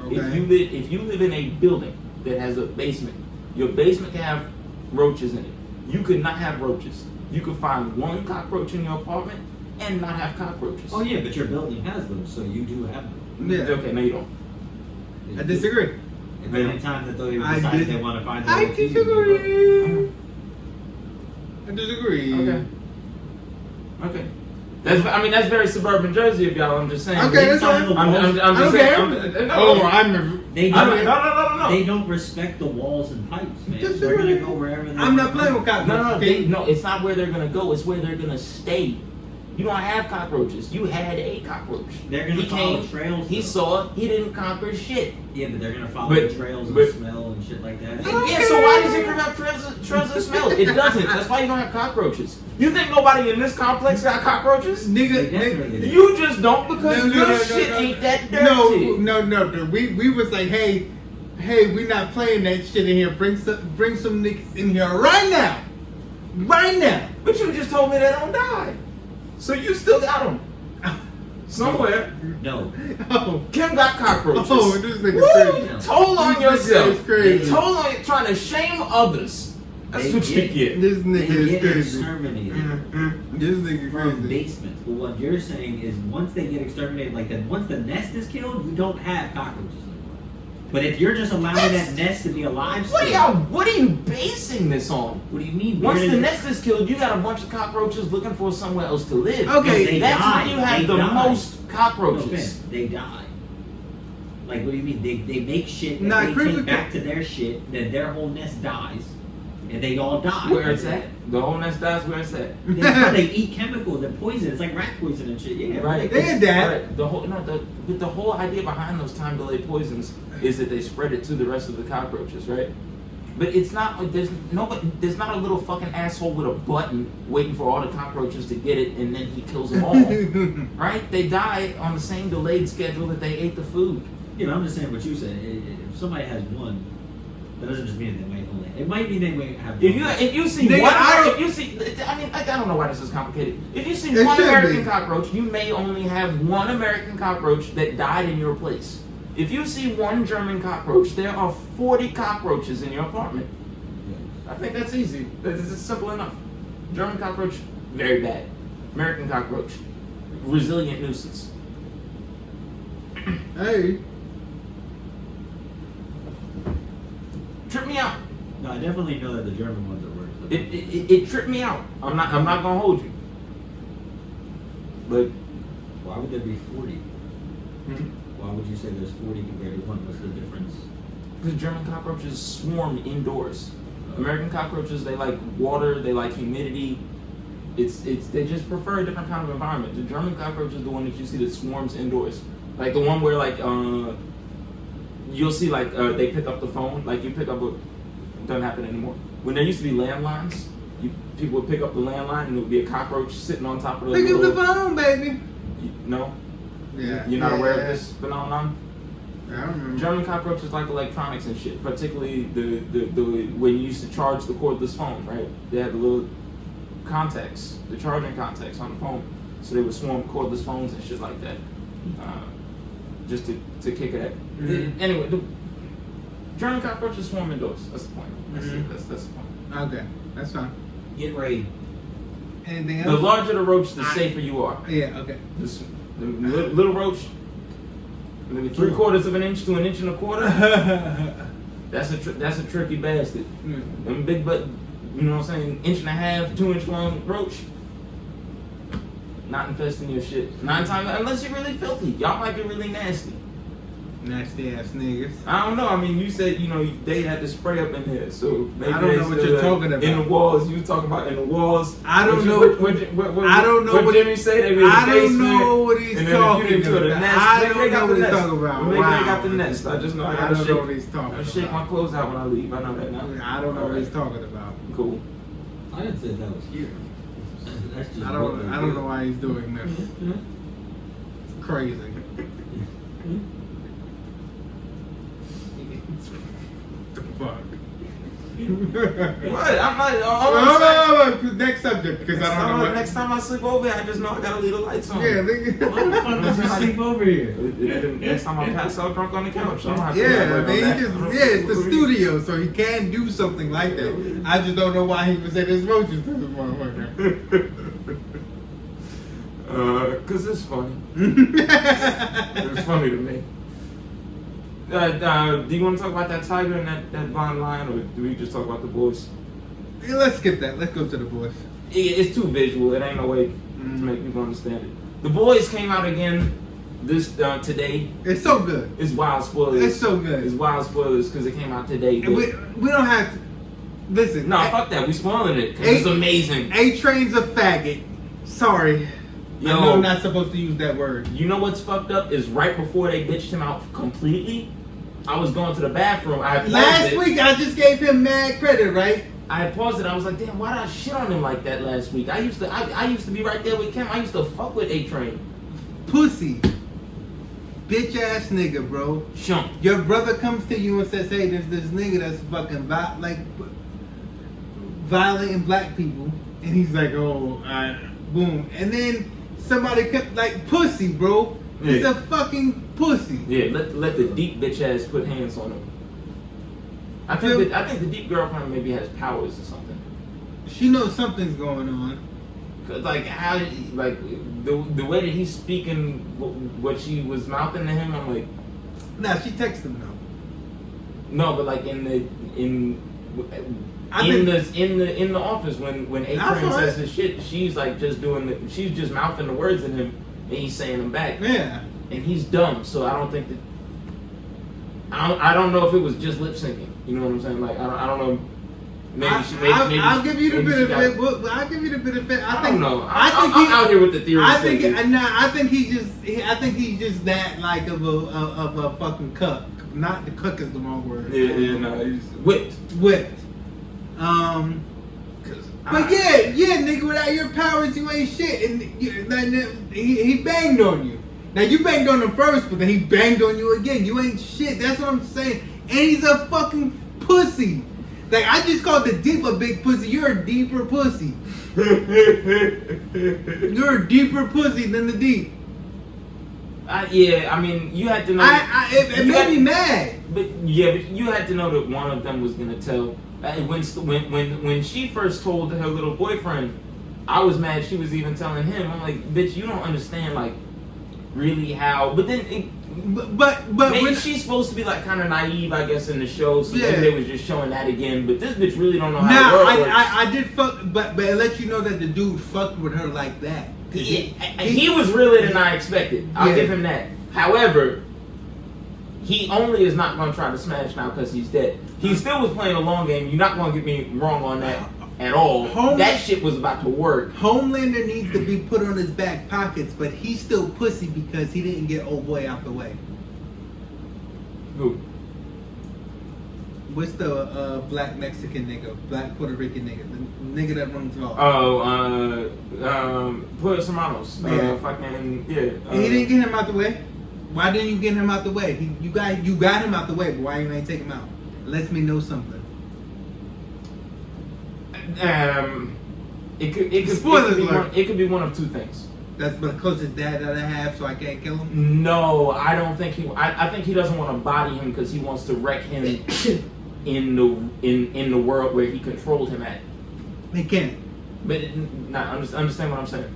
Okay. If you live in a building that has a basement, your basement can have roaches in it. You could not have roaches. You could find one cockroach in your apartment and not have cockroaches. Oh yeah, but your building has them, so you do have them. Yeah. Okay, no, you don't. I disagree. And then any time that they I decide dis- they want to find their I own team, disagree. I disagree. Okay. Okay. That's very suburban Jersey of y'all. I'm just saying. Okay, that's fine. I'm I don't just care. saying. They No. don't, they don't respect the walls and pipes, man. Just They're agree. gonna go wherever they I'm not playing with cockroaches. cockroaches. No, it's not where they're gonna go. It's where they're gonna stay. You don't have cockroaches. You had a cockroach. They're gonna He follow came, trails. He though. saw. He didn't conquer shit. Yeah, but they're gonna follow But- the trails but- and smell and shit like that. Yeah, so why does it have trails of smell? It doesn't. That's why you don't have cockroaches. You think nobody in this complex got cockroaches? They Nigga, definitely do. You just don't because your shit ain't that dirty. No. We was like, hey, we not playing that shit in here. Bring some niggas in here right now. But you just told me they don't die. So you still got them. Somewhere. No. Oh, Kim got cockroaches. oh, this nigga's Woo! crazy. You told on This nigga yourself. is crazy. You told on trying to shame others. That's They what you get- get. This They nigga is get crazy. exterminated This nigga from crazy. basements. But what you're saying is once they get exterminated, like that, once the nest is killed, you don't have cockroaches anymore. But if you're just allowing that nest to be alive still, What are you basing this on? what do you mean? Once Where the did- nest is killed, you got a bunch of cockroaches looking for somewhere else to live. Okay, They That's die. why you have They the die. most No cockroaches. offense, they die. Like, what do you mean? They make shit that Nah, they critical- take back to their shit, then their whole nest dies, and they all die. Where it's at? The whole nest dies where it's at. They eat chemicals and poison. It's like rat poison and shit. Yeah, Right. They had that. Right. The whole idea behind those time delay poisons is that they spread it to the rest of the cockroaches, right? But it's not like there's not a little fucking asshole with a button waiting for all the cockroaches to get it and then he kills them all. Right? They die on the same delayed schedule that they ate the food. Yeah, but I'm just saying what you said. If somebody has one, that doesn't just mean they might only. It might mean they might have. If you see Nigga, one, I don't know why this is complicated. If you see It one should American be. cockroach, you may only have one American cockroach that died in your place. If you see one German cockroach, there are 40 cockroaches in your apartment. I think that's easy. It's simple enough. German cockroach, very bad. American cockroach, resilient nuisance. Hey, Trip me out. No, I definitely know that the German ones are worse. It tripped me out. I'm not gonna hold you. But Why would there be 40? Why would you say there's 40 compared to one? What's the difference? because German cockroaches swarm indoors. American cockroaches, they like water, they like humidity. They just prefer a different kind of environment. The German cockroach is the one that you see that swarms indoors. Like the one where like you'll see like they pick up the phone, like you pick up a doesn't happen anymore. When there used to be landlines, people would pick up the landline and it would be a cockroach sitting on top of the pick up the little, phone, baby. No? Yeah. You're not aware of Yeah. this phenomenon? I don't remember. German cockroaches like electronics and shit, particularly the when you used to charge the cordless phone, right? They had the little contacts, the charging contacts on the phone, so they would swarm cordless phones and shit like that, just to kick it at. Mhm. Anyway, the German cockroaches swarm indoors. That's the point. That's the point. Okay, that's fine. Get ready. Anything The else? larger the roach, the safer you are. Yeah. Okay. The little roach, maybe 3/4 of an inch to an inch and a quarter. That's a tricky bastard. Them big butt, you know what I'm saying, 1.5 inch, 2 inch long roach. Not infesting your shit. 9 times, unless you're really filthy. Y'all might be really nasty. Nasty ass niggas. I don't know. I mean, you said, they had to spray up in here, so maybe I don't they know what still, you're talking about. In the walls, you talking about in the walls. I don't know. I I don't know what what- Jimmy said. They were in the I don't basement, know what he's and then talking if you didn't go to the about. nest, I maybe don't they got know the what he's nest. talking about. Maybe Wow. they got the nest. I just know I I gotta don't shake. know what he's talking I shake about. my clothes out when I leave. I know that now. I don't know what he's talking about. Cool. I didn't say that was here. That's just I don't know why he's doing this. Crazy. the fuck? What? I'm not. No, next subject, because I don't know what. Next time I sleep over here, I just know I gotta leave the lights on. Yeah, What the fuck does you sleep over here? Next time I pass out drunk on the couch, I don't have to yeah, worry man, about he just, that. it's the studio, so he can do something like that. I just don't know why he was at his roaches to this motherfucker. Cause it's funny. It's funny to me. Do you want to talk about that tiger and that blind lion, or do we just talk about the boys? Yeah, let's skip that. Let's go to the boys. It's too visual. It ain't no way to make people understand it. The boys came out again today. It's so good. It's wild spoilers. It's so good. It's wild spoilers because it came out today. And we don't have to. Listen. No, fuck that. We spoiling it because it's amazing. A-Train's a faggot. Sorry. Yo, I know I'm not supposed to use that word. You know what's fucked up is right before they bitched him out completely, I was going to the bathroom. Last week I just gave him mad credit, right? I had paused it. I was like, damn, why did I shit on him like that last week? I used to be right there with Chem. I used to fuck with A-Train. Pussy. Bitch ass nigga, bro. Chump. Your brother comes to you and says, hey, there's this nigga that's fucking violating black people. And he's like, oh, boom. And then somebody kept like pussy, bro. Yeah. He's a fucking pussy. Yeah, let the deep bitch ass put hands on him. I think the deep girlfriend maybe has powers or something. She knows something's going on. Cause like how like the way that he's speaking what she was mouthing to him, I'm like, Nah, she texted him though. no, but like in the office when A-Train says his shit, she's like just she's just mouthing the words at him and he's saying them back. Yeah. And he's dumb, so I don't think that. I don't know if it was just lip syncing. You know what I'm saying? Like I don't know. I'll give you the benefit. I'll give you the benefit. I don't know. I'm out here with the theory. I think he's just that like of a fucking cuck. Not the cuck is the wrong word. Yeah, no, he's whipped. But yeah, nigga, without your powers, you ain't shit. And he banged on you. Now you banged on him first, but then he banged on you again. You ain't shit. That's what I'm saying. And he's a fucking pussy. Like I just called the deep a big pussy. You're a deeper pussy. You're a deeper pussy than the deep. Yeah, I mean, you had to know. It made me mad. But you had to know that one of them was gonna tell. When she first told her little boyfriend, I was mad she was even telling him. I'm like, bitch, you don't understand, like, really how. But then, maybe she's supposed to be like kind of naive, I guess, in the show. So maybe they was just showing that again. But this bitch really don't know how the world works. I did fuck, but it let you know that the dude fucked with her like that. He was realer than I expected. I'll give him that. However, he only is not going to try to smash now because he's dead. He still was playing a long game. You're not going to get me wrong on that at all. That shit was about to work. Homelander needs to be put on his back pockets, but he's still pussy because he didn't get old boy out the way. Who? What's the black Mexican nigga, black Puerto Rican nigga, the nigga that runs off? Puerto Hermanos. Yeah. He didn't get him out the way. Why didn't you get him out the way? You got him out the way, but why you ain't take him out? It lets me know something. It could be one of two things. That's the closest dad that I have, so I can't kill him. No, I don't think he. I think he doesn't want to body him because he wants to wreck him in the world where he controlled him at. He can't. But understand what I'm saying.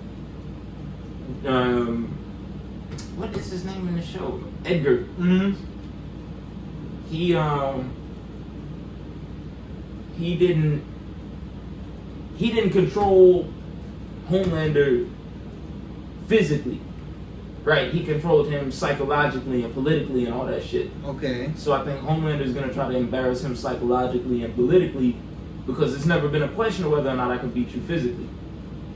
What is his name in the show? Edgar. Mm-hmm. He didn't control Homelander physically, right? He controlled him psychologically and politically and all that shit. Okay. So I think Homelander's gonna try to embarrass him psychologically and politically because it's never been a question of whether or not I can beat you physically.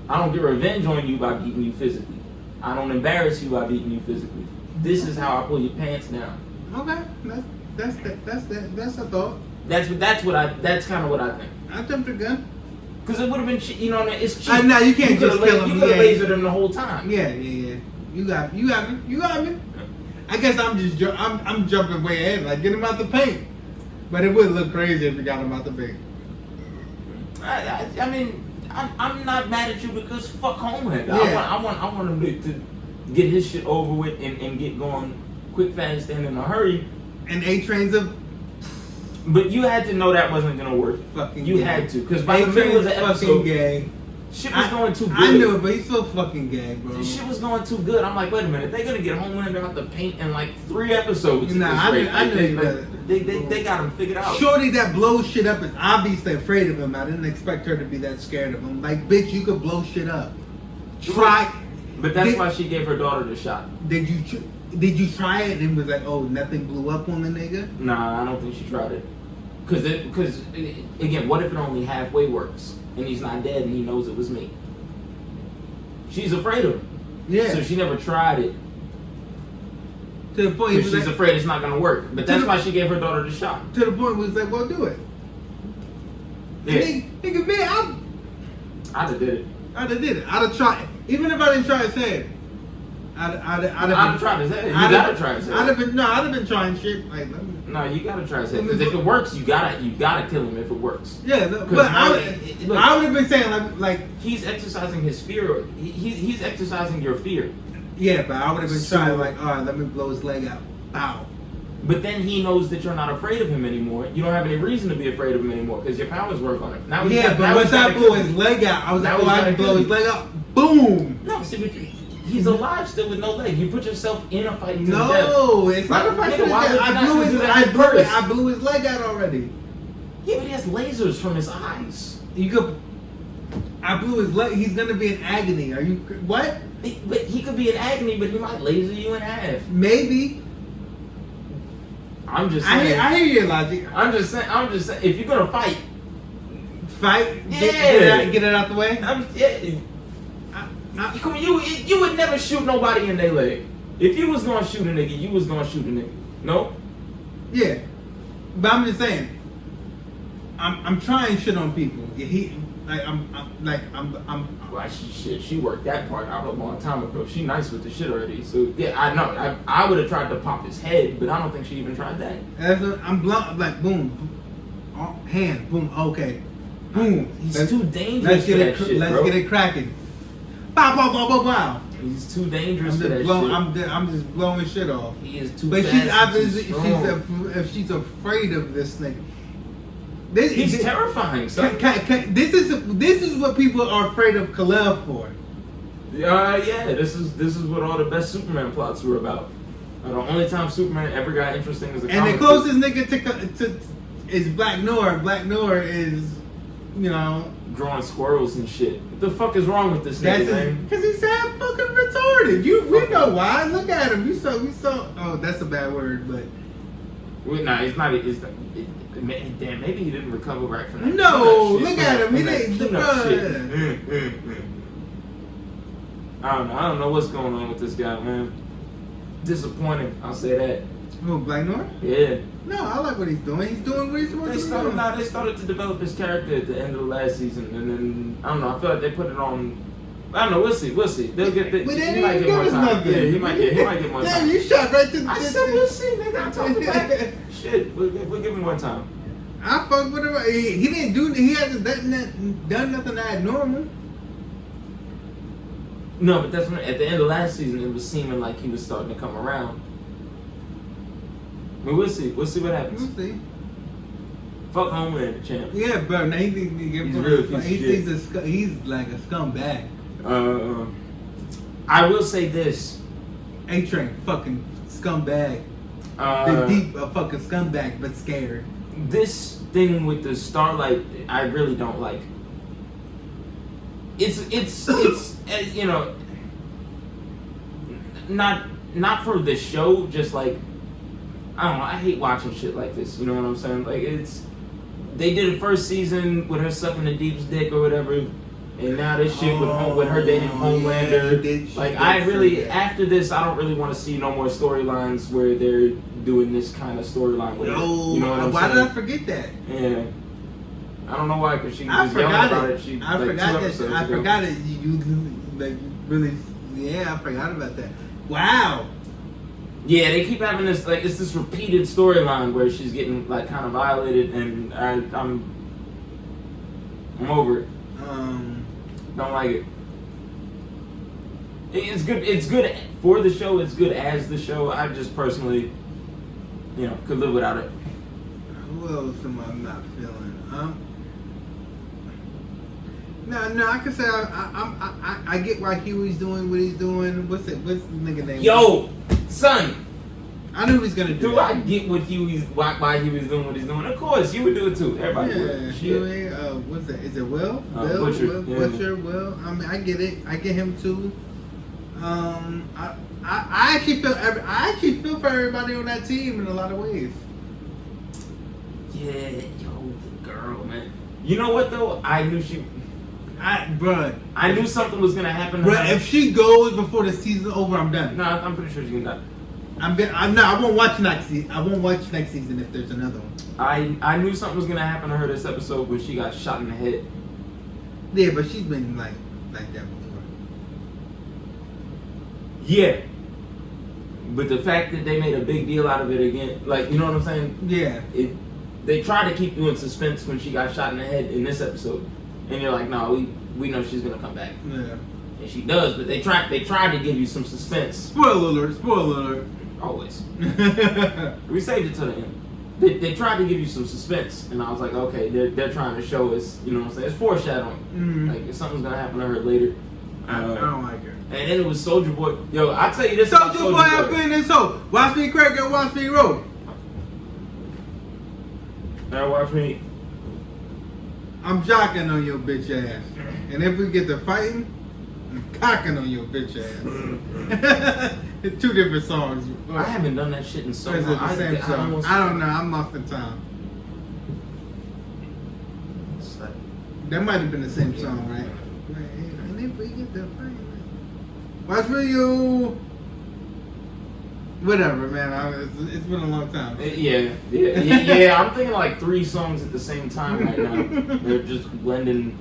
I don't get revenge on you by beating you physically. I don't embarrass you by beating you physically. This is how I pull your pants down. Okay, that's a thought. That's kind of what I think. I jumped the gun. Because it would have been, it's cheap. No, you can't just kill him. You could have lasered him the whole time. Yeah. You got me. I guess I'm jumping way ahead. Like, get him out the paint. But it would look crazy if you got him out the paint. I mean, I'm not mad at you because fuck Homelander. Yeah. I want him to get his shit over with and get going quick, fast, and in a hurry. And A-Train's a But you had to know that wasn't gonna work. fucking You gay. had to, because by the middle of the fucking episode, gay. shit was going too good. I knew it, but he's so fucking gay, bro. The shit was going too good. I'm like, wait a minute, they're gonna get Homelander out the paint in like 3 episodes. Nah, at this I rate. knew They got him figured out. Shorty that blows shit up is obviously afraid of him. I didn't expect her to be that scared of him. Like, bitch, you could blow shit up. Try. But that's why she gave her daughter the shot. Did you try it and was like, oh, nothing blew up on the nigga? Nah, I don't think she tried it. Because again, what if it only halfway works and he's not dead and he knows it was me? She's afraid of him. Yeah. So she never tried it. To the point, he Because was she's like, afraid it's not gonna work. But that's why she gave her daughter the shot. to the point, was like, well, do it. Yeah. Nigga, man, I'd have did it. I'd have did it. I'd have tried it. Even if I didn't try his head, I'd have tried his head. You gotta try his head. I'd have been trying shit. Like, No, you gotta try his head. Because if it works, you gotta kill him if it works. yeah, but I would have been saying like he's exercising his fear. He's exercising your fear. yeah, but I would have been So- trying like, all right, let me blow his leg out. Bow. But then he knows that you're not afraid of him anymore. You don't have any reason to be afraid of him anymore because your powers work on him. Now Yeah, but once I blew his leg out, I was like, oh, I can blow his leg out. Boom. No, see, but he's alive still with no leg. You put yourself in a fight to the death. No, it's not a fight to the Why would death. you not do that first? I blew his leg out already. Yeah, but he has lasers from his eyes. You could. I blew his leg. He's gonna be in agony. Are you what? But he could be in agony, but he might laser you in half. Maybe. I'm just saying. I hear your logic. I'm just saying. If you're gonna fight, Fight. Yeah. Get it out the way. You would never shoot nobody in their leg. If you was gonna shoot a nigga, you was gonna shoot a nigga. No? Yeah, but I'm just saying. I'm trying shit on people. Well, she worked that part out a long time ago. She nice with the shit already. So yeah, I know. I would have tried to pop his head, but I don't think she even tried that. I'm blunt. Like boom, hand, boom. Okay, boom. He's too dangerous for that shit, Let's bro. get it cracking. Bow, bow, bow, bow, bow. He's too dangerous I'm for that shit. I'm just blowing shit off. He is too But fast. she's and obviously too strong. if she's afraid of this thing. He's terrifying. Son. This is what people are afraid of Kal-El for. Yeah, this is what all the best Superman plots were about. The only time Superman ever got interesting as a And comic the closest nigga to is Black Noir. Black Noir is, you know, drawing squirrels and shit. What the fuck is wrong with this nigga, man? because he's half fucking retarded. We know why. Look at him. We saw. Oh, that's a bad word, but Nah, it's not. Damn, maybe he didn't recover right from that. no. peanut shit, Look at him. He from that didn't. peanut shit. I don't know what's going on with this guy, man. Disappointing. I'll say that. Oh, Black Noir? Yeah. No, I like what he's doing. He's doing what he's supposed to do. They started to develop his character at the end of the last season, and then I don't know. I feel like they put it on. I don't know. We'll see. They'll get. But they He didn't might even get give more us time. nothing. Yeah, he might get more Damn, time. you shot right to the. I said we'll see, nigga. I told you back. Shit, we'll give him more time. I fuck with him. He didn't do. He hasn't done nothing abnormal. No, but that's when at the end of last season it was seeming like he was starting to come around. But we'll see. We'll see what happens. We'll see. Fuck Homelander, champ. Yeah, bro. Now he's like a scumbag. I will say this. A-Train, fucking scumbag. The deep, a fucking scumbag, but scared. This thing with the Starlight, I really don't like. It's you know, not for the show, just like, I don't know, I hate watching shit like this, you know what I'm saying? Like, they did the first season with her sucking the Deep's dick or whatever, and now this shit with her dating Homelander. Yeah, I really, after this, I don't really want to see no more storylines where they're doing this kind of storyline with her. You know what I'm why saying? did I forget that? Yeah. I don't know why, because she I was yelling forgot about it. it. I forgot it. You like really? Yeah, I forgot about that. Wow. Yeah, they keep having this like it's this repeated storyline where she's getting like kind of violated, and I'm I'm over it. Um, Don't like it. It's good. It's good for the show. It's good as the show. I just personally, could live without it. who else am I not feeling? No, I can say I get why Huey's doing what he's doing. What's the nigga name? Yo, son. I knew he was gonna do Do it. I get why he was doing what he's doing? Of course, you would do it too. Everybody Yeah, would. Shit. Huey. What's that? Is it Will? Butcher, Will, yeah. Butcher. Will. I mean, I get it. I get him too. I actually feel for everybody on that team in a lot of ways. Yeah, yo, the girl, man. You know what though? I knew something was gonna happen to Bruh, her. if she goes before the season's over, I'm done. No, I'm pretty sure she's gonna die. I won't watch next season. I won't watch next season if there's another one. I knew something was gonna happen to her this episode when she got shot in the head. Yeah, but she's been like that before. Yeah. But the fact that they made a big deal out of it again, like, you know what I'm saying? Yeah. They tried to keep you in suspense when she got shot in the head in this episode, and you're like, no, we know she's gonna come back, Yeah. and she does. But they tried to give you some suspense. Spoiler alert! Spoiler alert! Always. We saved it to the end. They tried to give you some suspense, and I was like, okay, they're trying to show us, you know what I'm saying? It's foreshadowing. Mhm. Like, something's gonna happen to her later. I don't like her. And then it was Soldier Boy. Yo, I'll tell you this about Soldier Boy up in this hole. Watch me crack and watch me roll. Now watch me. I'm jocking on your bitch ass. And if we get to fighting, I'm cocking on your bitch ass. It's two different songs. I haven't done that shit in so Or is long. it the same song? I don't know. I'm lost in time. That might have been the same song, right? And if we get to fighting, watch me you. Whatever, man. It's been a long time. Yeah. I'm thinking like 3 songs at the same time right now. They're just blending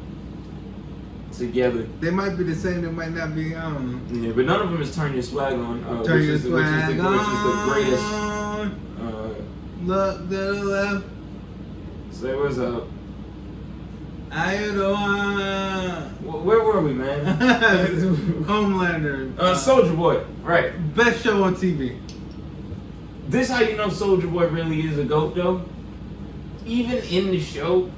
together. They might be the same. They might not be. I don't know. Yeah, but none of them is Turn Your Swag On. Turn your swag which is the greatest. Look to the left. Say what's up. I don't. Where were we, man? Homelander. Soldier Boy. Right. Best show on TV. This how you know Soldier Boy really is a GOAT though. Even in the show,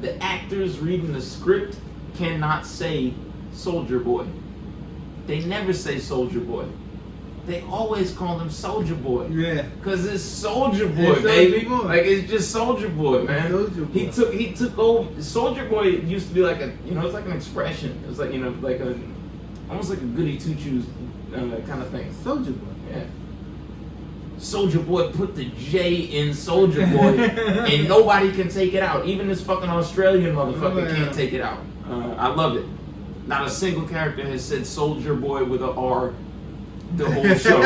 the actors reading the script cannot say Soldier Boy. They never say Soldier Boy. They always call him Soldier Boy. Yeah. Cause it's Soldier Boy, It's baby. Soulja Boy. Like it's just Soldier Boy, man. Soulja Boy. He took over. Soldier Boy used to be like it's like an expression. It's like like almost like a goody two shoes kind of thing. Soldier Boy. Yeah. Soldier Boy put the J in Soldier Boy, and nobody can take it out. Even this fucking Australian motherfucker can't take it out. I love it. Not a single character has said Soldier Boy with an R the whole show.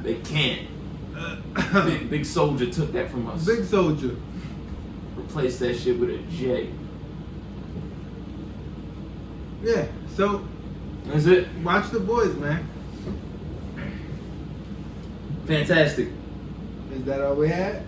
They can't. Big Soldier took that from us. Big Soldier. Replaced that shit with a J. Yeah. So That's it. watch The Boys, man. Fantastic. Is that all we had?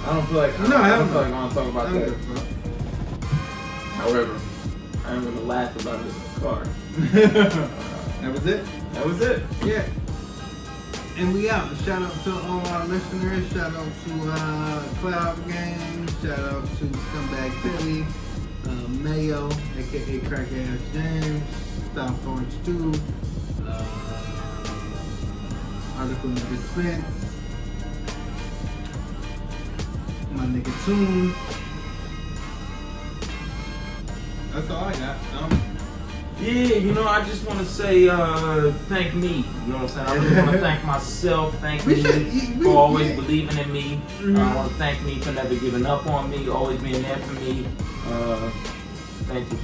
I don't feel like I don't feel like I want to talk about that. However, I'm gonna laugh about it in the car. That was it? That was it. Yeah. And we out. Shout out to all our listeners. Shout out to Cloud Gang. Shout out to Scumbag Tilly. Mayo, aka Crackhead James. South Orange 2. Article of Dispense. My nigga Tune. That's all I got. Yeah, I just want to say thank me. You know what I'm saying? I really want to thank myself. Thank me for always believing in me. Mm-hmm. I want to thank me for never giving up on me, always being there for me. Thank you.